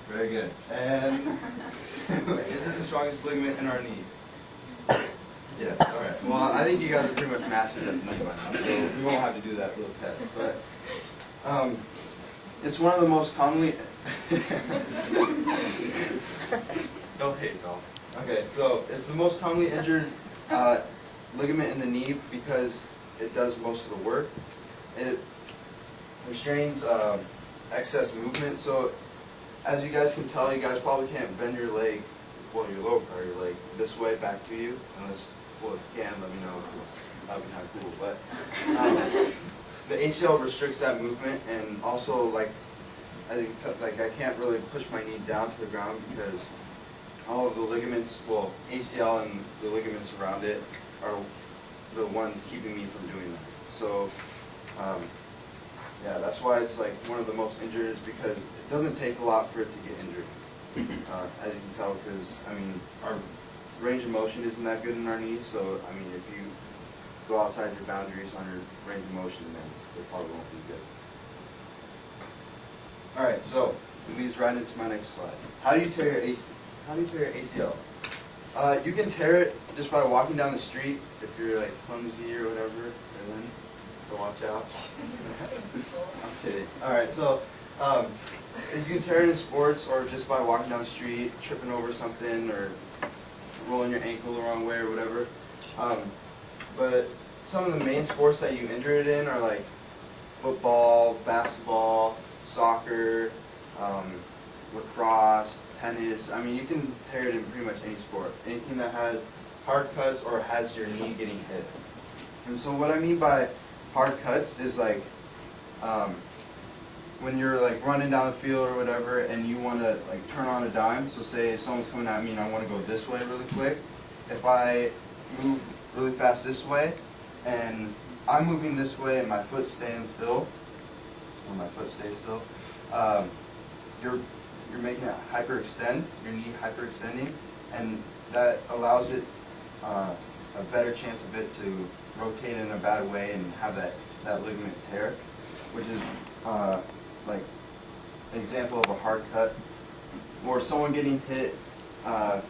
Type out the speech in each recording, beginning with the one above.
Very good. And is it the strongest ligament in our knee? Yes. All right. Well, I think you guys are pretty much masters at the knee by now, so we won't have to do that little test. But it's one of the most commonly. Don't hate, though. Okay, so it's the most commonly injured ligament in the knee because it does most of the work. It restrains excess movement. So as you guys can tell, you guys probably can't bend your leg, well, your lower part of your leg this way back to you, unless, well, if you can, let me know, because that would be kind of cool. But the ACL restricts that movement, and also, like, as you can tell, like, I can't really push my knee down to the ground because all of the ligaments, well, ACL and the ligaments around it are the ones keeping me from doing that. So, yeah, that's why it's like one of the most injured, is because it doesn't take a lot for it to get injured. As you can tell, because, I mean, our range of motion isn't that good in our knees, so, I mean, if you go outside your boundaries on your range of motion, then it probably won't be good. Alright, so, it leads right into my next slide. How do you tear your ACL? You can tear it just by walking down the street if you're like clumsy or whatever, so watch out. I'm kidding. Alright, so you can tear it in sports or just by walking down the street, tripping over something, or rolling your ankle the wrong way or whatever. But some of the main sports that you injure it in are like football, basketball, soccer, lacrosse, tennis. I mean, you can tear it in pretty much any sport. Anything that has hard cuts or has your knee getting hit. And so what I mean by hard cuts is like when you're like running down the field or whatever and you want to like turn on a dime. So say if someone's coming at me and I want to go this way really quick. If I move really fast this way and I'm moving this way and my foot staying still, or my foot stays still, you're making it hyperextend, your knee hyperextending, and that allows it a better chance of it to rotate in a bad way and have that ligament tear, which is like an example of a hard cut. Or someone getting hit, I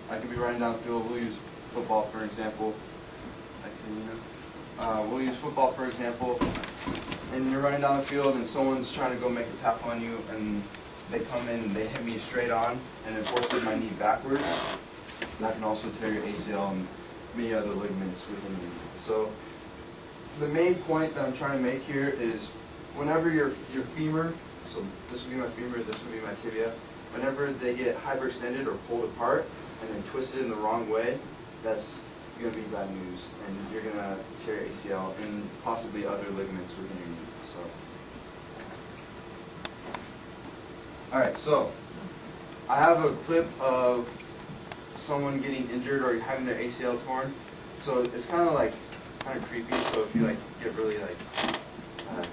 could be running down the field, we'll use football for example. We'll use football for example, and you're running down the field and someone's trying to go make a tackle on you and they come in and they hit me straight on and it forces my knee backwards. That can also tear your ACL and many other ligaments within your knee. So the main point that I'm trying to make here is whenever your femur, so this would be my femur, this would be my tibia, whenever they get hyperextended or pulled apart and then twisted in the wrong way, that's going to be bad news, and you're going to tear your ACL and possibly other ligaments within your knee. So, all right, so I have a clip of someone getting injured or having their ACL torn. So it's kind of creepy. So if you like get really like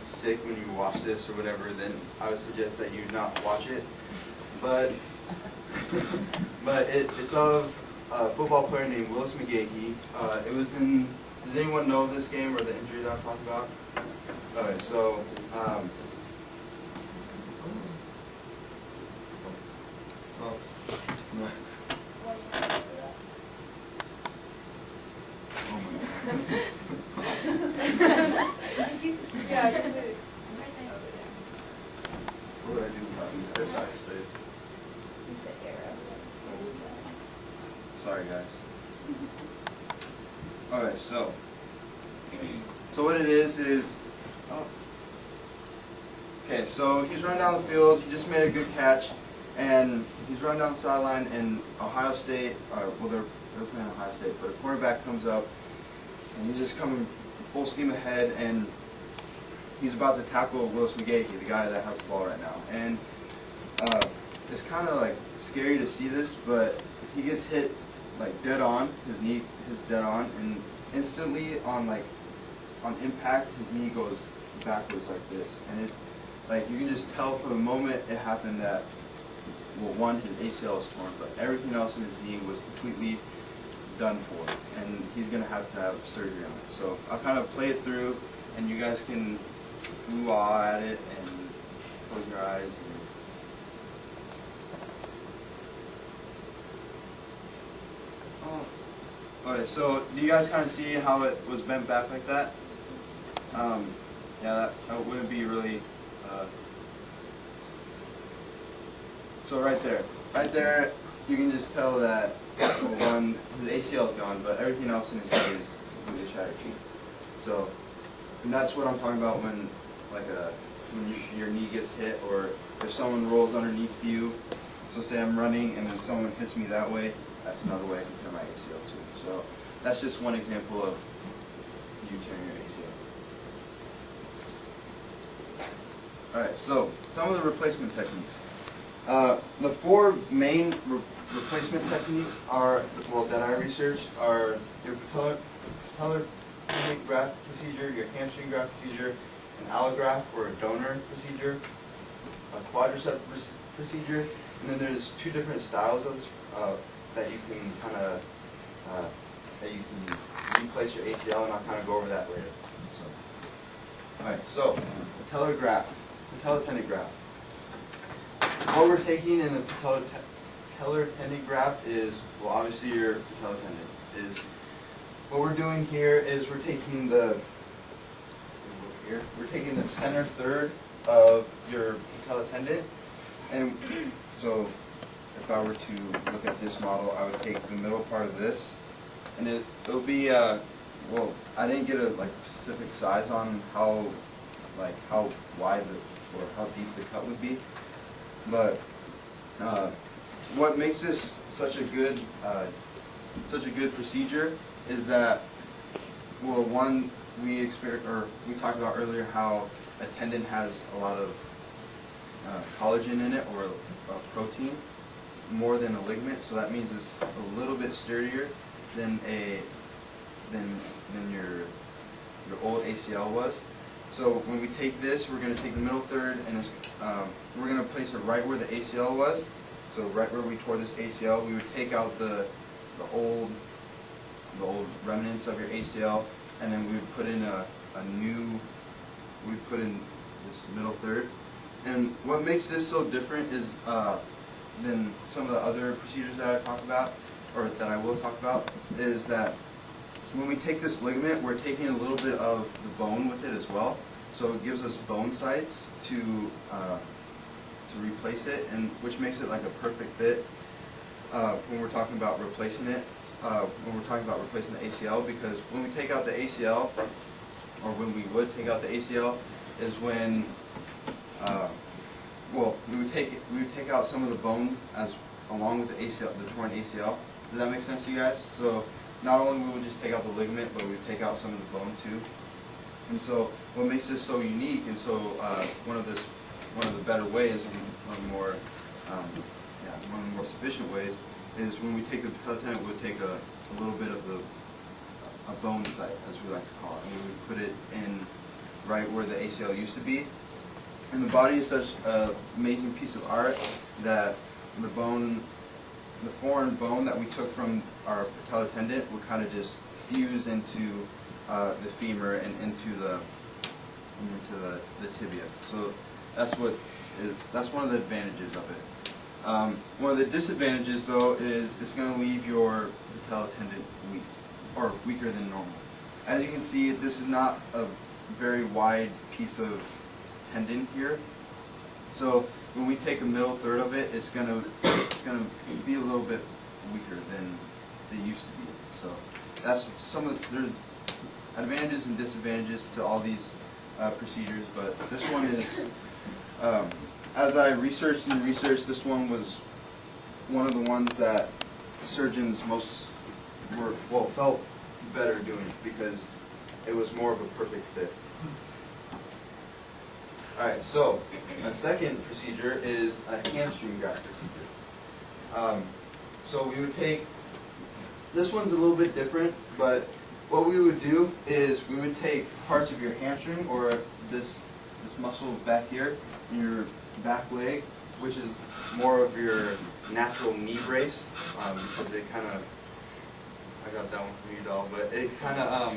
sick when you watch this or whatever, then I would suggest that you not watch it. But it's of a football player named Willis McGahee. It was in. Does anyone know this game or the injury that I'm talking about? Alright, so what do I do without the other side space? Sorry, guys. Alright, so what it is, okay, so he's running down the field, he just made a good catch, and he's running down the sideline, and Ohio State, well, they're playing Ohio State, but a quarterback comes up, and he's just coming full steam ahead, and he's about to tackle Willis McGahee, the guy that has the ball right now. And it's kind of like scary to see this, but he gets hit like dead on, his knee is dead on, and instantly on impact, his knee goes backwards like this. And it, like, you can just tell for the moment it happened that, well, one, his ACL is torn, but everything else in his knee was completely done for, and he's going to have surgery on it. So I'll kind of play it through, and you guys can ooh-ah at it and close your eyes. Okay, so do you guys kind of see how it was bent back like that? Yeah, that wouldn't be really. So right there, you can just tell that one, his ACL is gone, but everything else in his knee is completely shattered. So, and that's what I'm talking about when, like when your knee gets hit, or if someone rolls underneath you. So say I'm running and then someone hits me that way. That's another way I can tear my ACL too. So that's just one example of you tearing your ACL. All right. So some of the replacement techniques. The four main replacement techniques are, well, that I researched are your patellar tendon graft procedure, your hamstring graft procedure, an allograft or a donor procedure, a quadricep procedure, and then there's two different styles of that you can kind of that you can replace your ACL, and I'll kind of go over that later. So, all right, so patellar tendon graft. What we're taking in the patellar tendon graft is, well, obviously your patellar tendon is. What we're doing here is we're taking the center third of your patellar tendon, and so if I were to look at this model, I would take the middle part of this, and it'll be well, I didn't get a specific size on how wide or how deep the cut would be. But what makes this such a good procedure is that, well, one, we talked about earlier how a tendon has a lot of collagen in it, or protein, more than a ligament. So that means it's a little bit sturdier than your old ACL was. So when we take this, we're going to take the middle third, and we're going to place it right where the ACL was. So right where we tore this ACL, we would take out the old remnants of your ACL, and then we would put in we'd put in this middle third. And what makes this so different is than some of the other procedures that I talk about, or that I will talk about, is that when we take this ligament, we're taking a little bit of the bone with it as well. So it gives us bone sites to replace it, and which makes it like a perfect fit when we're talking about replacing it. When we're talking about replacing the ACL, because when we take out the ACL, or when we would take out the ACL, is when well, we would take out some of the bone along with the ACL, the torn ACL. Does that make sense to you guys? So not only we would just take out the ligament, but we would take out some of the bone too. And so what makes this so unique, and so one of the better ways, and one of the more sufficient ways, is when we take the patellar tendon, we'll take a little bit of a bone site, as we like to call it, and we would put it in right where the ACL used to be. And the body is such an amazing piece of art that the foreign bone that we took from our patellar tendon would kind of just fuse into the femur and into the tibia. So that's one of the advantages of it. One of the disadvantages, though, is it's going to leave your patellar tendon weak, or weaker than normal. As you can see, this is not a very wide piece of tendon here. So when we take a middle third of it, it's gonna be a little bit weaker than they used to be. So that's there's advantages and disadvantages to all these procedures, but this one is, as I researched, this one was one of the ones that surgeons felt better doing, because it was more of a perfect fit. Alright, so a second procedure is a hamstring graft procedure. So we would take, this one's a little bit different, but what we would do is we would take parts of your hamstring, or this muscle back here in your back leg, which is more of your natural knee brace, because it kind of, I got that one from you, doll, but it kind of,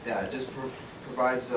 it just provides